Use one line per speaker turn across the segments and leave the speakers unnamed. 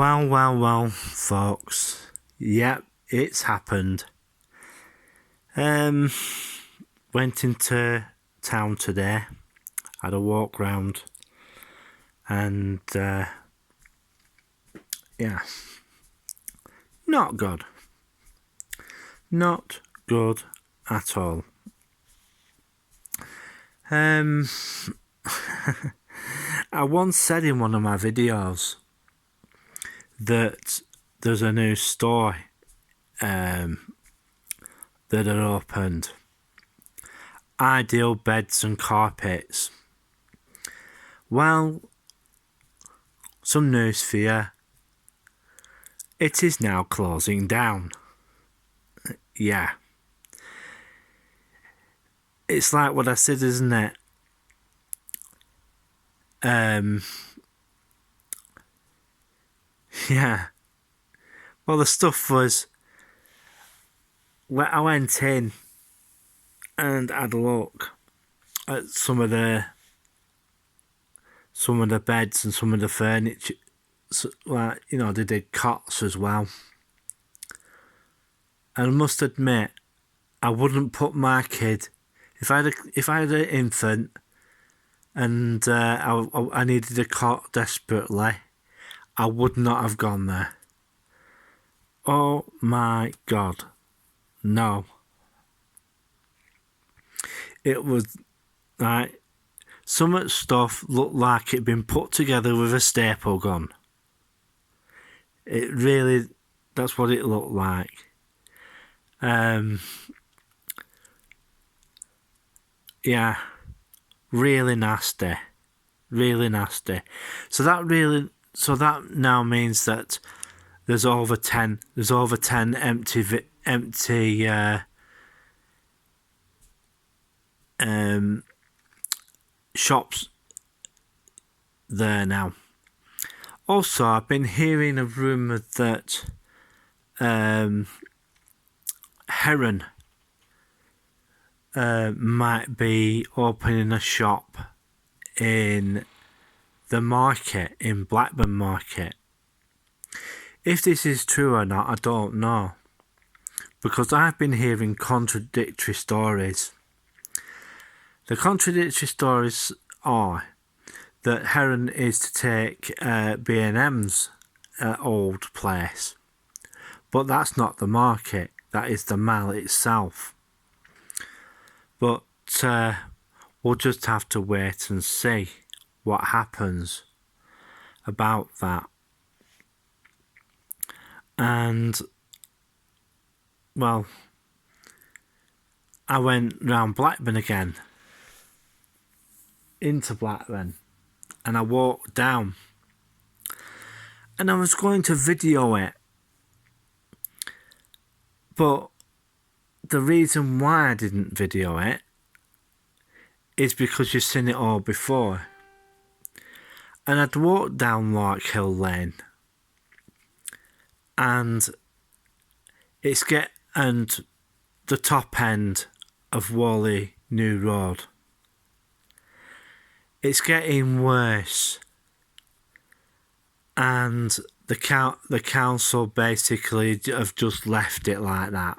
Well, folks. Yep, it's happened. Went into town today, had a walk round, and yeah, not good. Not good at all. I once said in one of my videos that there's a new store that had opened. Ideal Beds and Carpets. Well, some news for you. It is now closing down. Yeah. It's like what I said, isn't it? Yeah. Well, the stuff was... I went in and had a look at some of the beds and some of the furniture. So, like, you know, they did cots as well. And I must admit, I wouldn't put my kid... If I had an infant and I needed a cot desperately, I would not have gone there. Oh my God. No. It was like some of the stuff looked like it'd been put together with a staple gun. It really, that's what it looked like. Yeah, really nasty. Really nasty. So that now means that there's over 10 empty shops there now. Also, I've been hearing a rumour that Heron might be opening a shop in the market, in Blackburn Market. If this is true or not, I don't know, because I've been hearing contradictory stories. The contradictory stories are that Heron is to take B&M's old place, but that's not the market, that is the mall itself. But we'll just have to wait and see what happens about that. And, well, I went round Blackburn again, into Blackburn, and I walked down, and I was going to video it, but the reason why I didn't video it is because you've seen it all before. And I'd walked down Larkhill Lane, and and the top end of Whalley New Road. It's getting worse, and the council basically have just left it like that.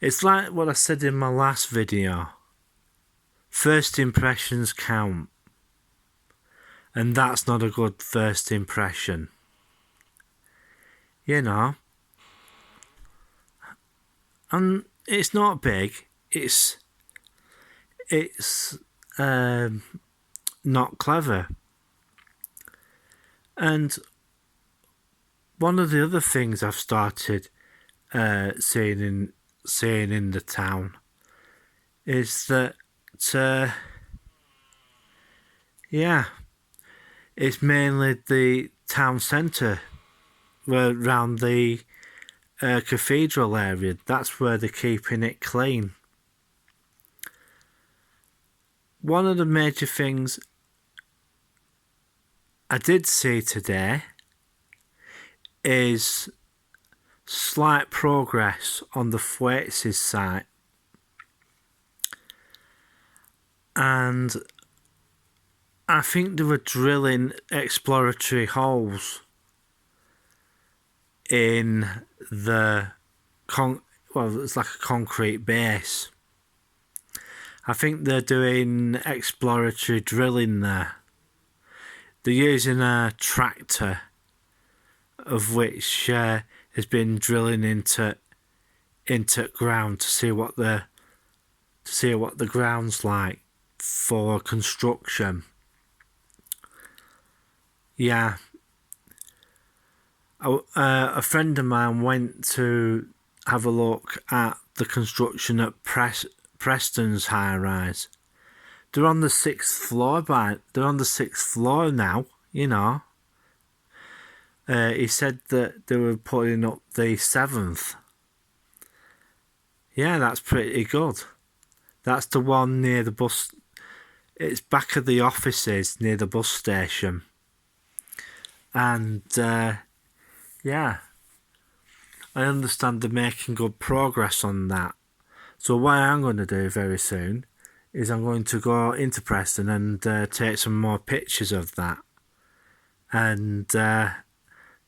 It's like what I said in my last video. First impressions count. And that's not a good first impression. You know. And it's not big. It's not clever. And one of the other things I've started seeing in the town is that it's mainly the town centre, around the cathedral area. That's where they're keeping it clean. One of the major things I did see today is slight progress on the Thwaites' site, and I think they were drilling exploratory holes in the it's like a concrete base. I think they're doing exploratory drilling there. They're using a tractor, of which has been drilling into ground to see what the ground's like for construction. Yeah. A friend of mine went to have a look at the construction at Preston's high rise. They're on the 6th floor, they're on the 6th floor now, you know. He said that they were putting up the 7th. Yeah, that's pretty good. That's the one near the bus. It's back of the offices near the bus station. And yeah, I understand they're making good progress on that. So what I'm going to do very soon is I'm going to go into Preston and take some more pictures of that, and to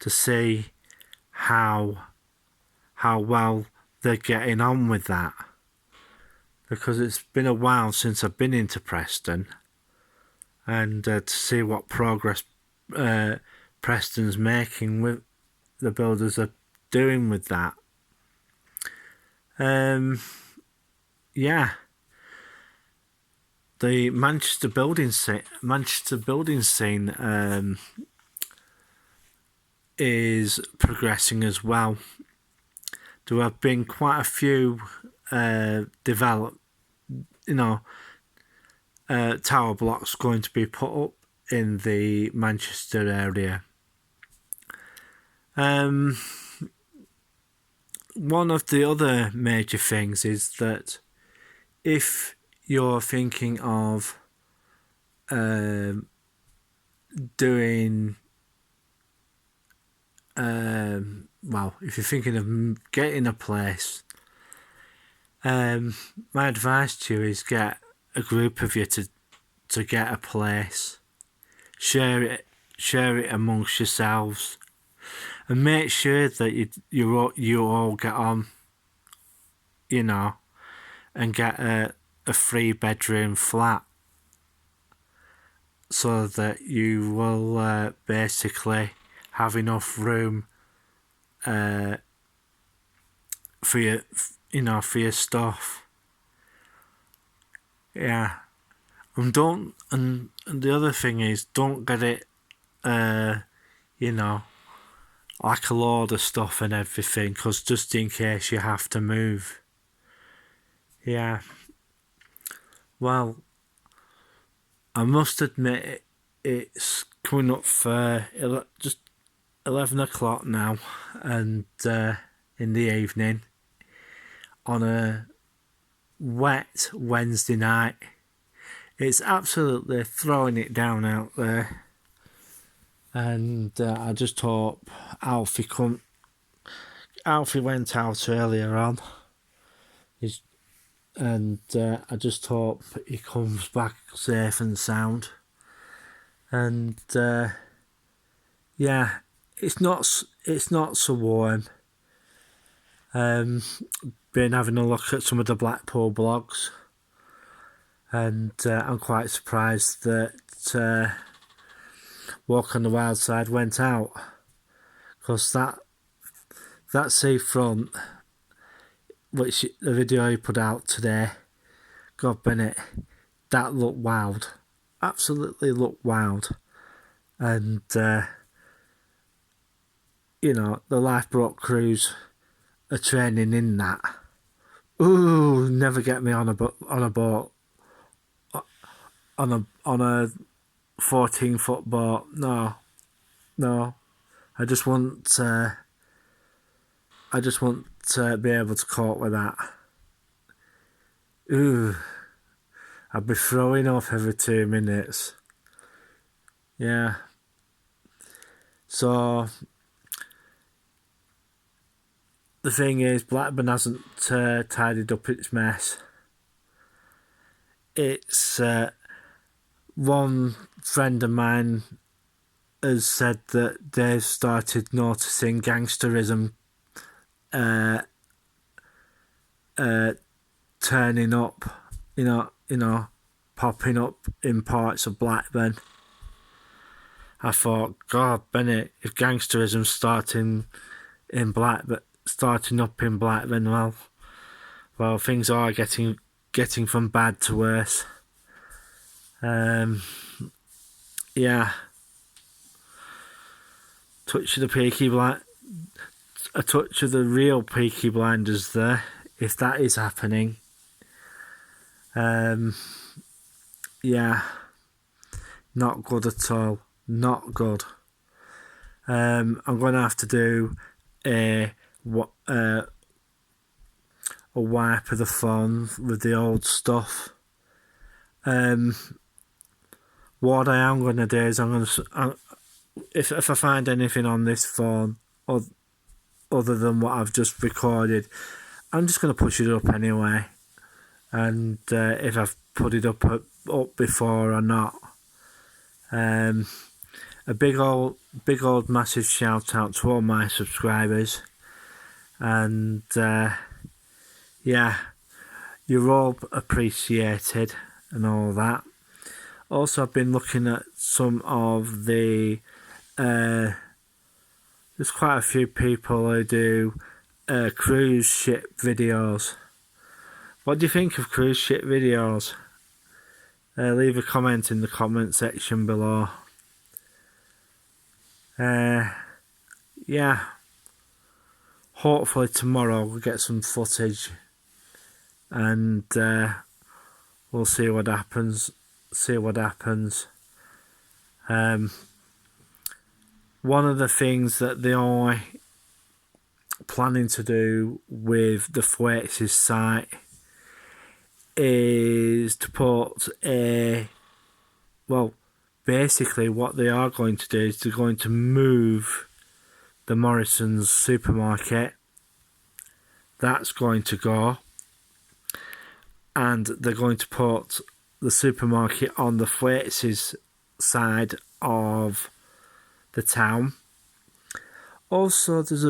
see how well they're getting on with that, because it's been a while since I've been into Preston, and to see what progress Preston's making with the builders are doing with that. Yeah, the Manchester building scene is progressing as well. There have been quite a few tower blocks going to be put up in the Manchester area. One of the other major things is that if you're thinking of if you're thinking of getting a place, my advice to you is get a group of you to get a place. Share it amongst yourselves, and make sure that you all get on, you know, and get a 3-bedroom flat, so that you will basically have enough room for your stuff. Yeah. And the other thing is, don't get it like a load of stuff and everything, because just in case you have to move. Yeah. Well, I must admit it's coming up for just 11 o'clock now, and in the evening on a wet Wednesday night. It's absolutely throwing it down out there, and I just hope Alfie went out earlier on, and I just hope he comes back safe and sound. And yeah, it's not so warm. Been having a look at some of the Blackpool blogs, and I'm quite surprised that Walk on the Wild Side went out, because that seafront, which the video he put out today, God Bennett, that looked wild, absolutely looked wild. And the lifeboat crews are training in that. Ooh, never get me on a boat on a 14-foot boat. No, I just want to be able to cope with that. Ooh, I'd be throwing up every 2 minutes. Yeah. So the thing is, Blackburn hasn't tidied up its mess. It's one friend of mine has said that they've started noticing gangsterism turning up, popping up in parts of Blackburn. I thought, God, Bennett, if gangsterism's starting up in Blackburn, well, things are getting from bad to worse. Yeah. Touch of the Peaky a touch of the real Peaky Blinders there, if that is happening. Yeah, not good at all. Not good. I'm going to have to do a wipe of the phone with the old stuff. What I am going to do is if I find anything on this phone other than what I've just recorded, I'm just going to push it up anyway. And if I've put it up before or not. A big old massive shout out to all my subscribers. And yeah, you're all appreciated and all that. Also, I've been looking at some of the there's quite a few people who do cruise ship videos. What do you think of cruise ship videos? Leave a comment in the comment section below. Yeah. Hopefully tomorrow we'll get some footage and we'll see what happens. One of the things that they are planning to do with the Thwaites' site is to put basically what they are going to do is they're going to move the Morrison's supermarket. That's going to go, and they're going to put the supermarket on the Thwaites' side of the town. Also, there's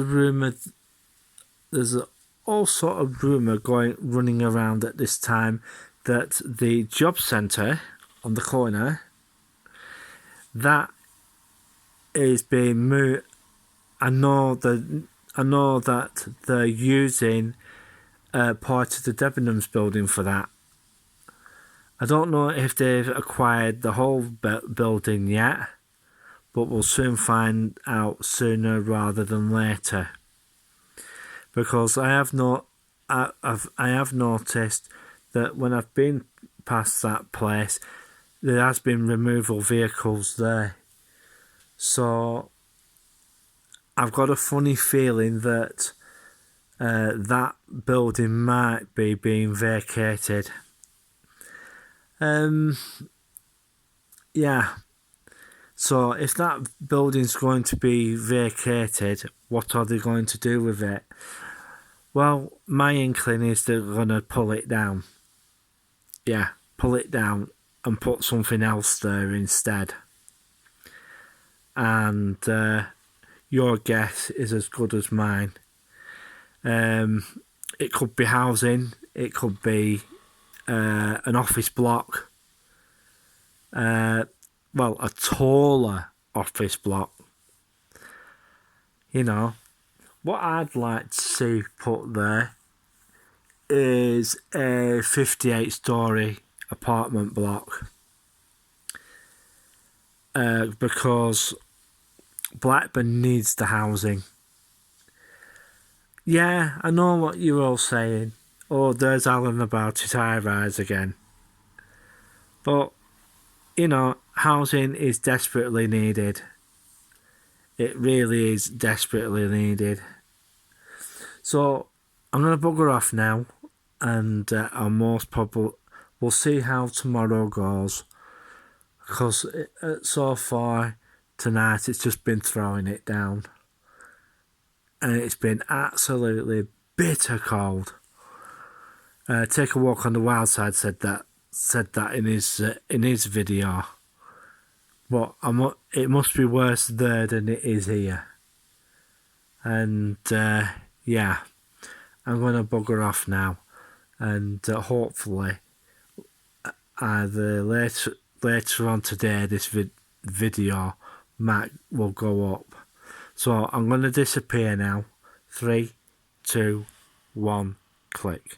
all sort of rumour running around at this time that the job centre on the corner that is being moved. I know that they're using part of the Debenhams building for that. I don't know if they've acquired the whole building yet, but we'll soon find out sooner rather than later. Because I have noticed that when I've been past that place, there has been removal vehicles there. So I've got a funny feeling that that building might be being vacated. Yeah. So if that building's going to be vacated, what are they going to do with it? Well, my inkling is they're going to pull it down. Yeah, pull it down and put something else there instead. And your guess is as good as mine. It could be housing. It could be an office block. A taller office block. What I'd like to see put there is a 58-storey apartment block. Because Blackburn needs the housing. Yeah, I know what you're all saying. Oh, there's Alan about his high-rise again. But, housing is desperately needed. It really is desperately needed. So, I'm going to bugger off now. And I'll most probably... We'll see how tomorrow goes. Because so far tonight, it's just been throwing it down. And it's been absolutely bitter cold. Take a Walk on the Wild Side said that said that in his video. But it must be worse there than it is here. And yeah, I'm gonna bugger off now, and hopefully, either later on today, this video will go up. So I'm gonna disappear now. 3, 2, 1, click.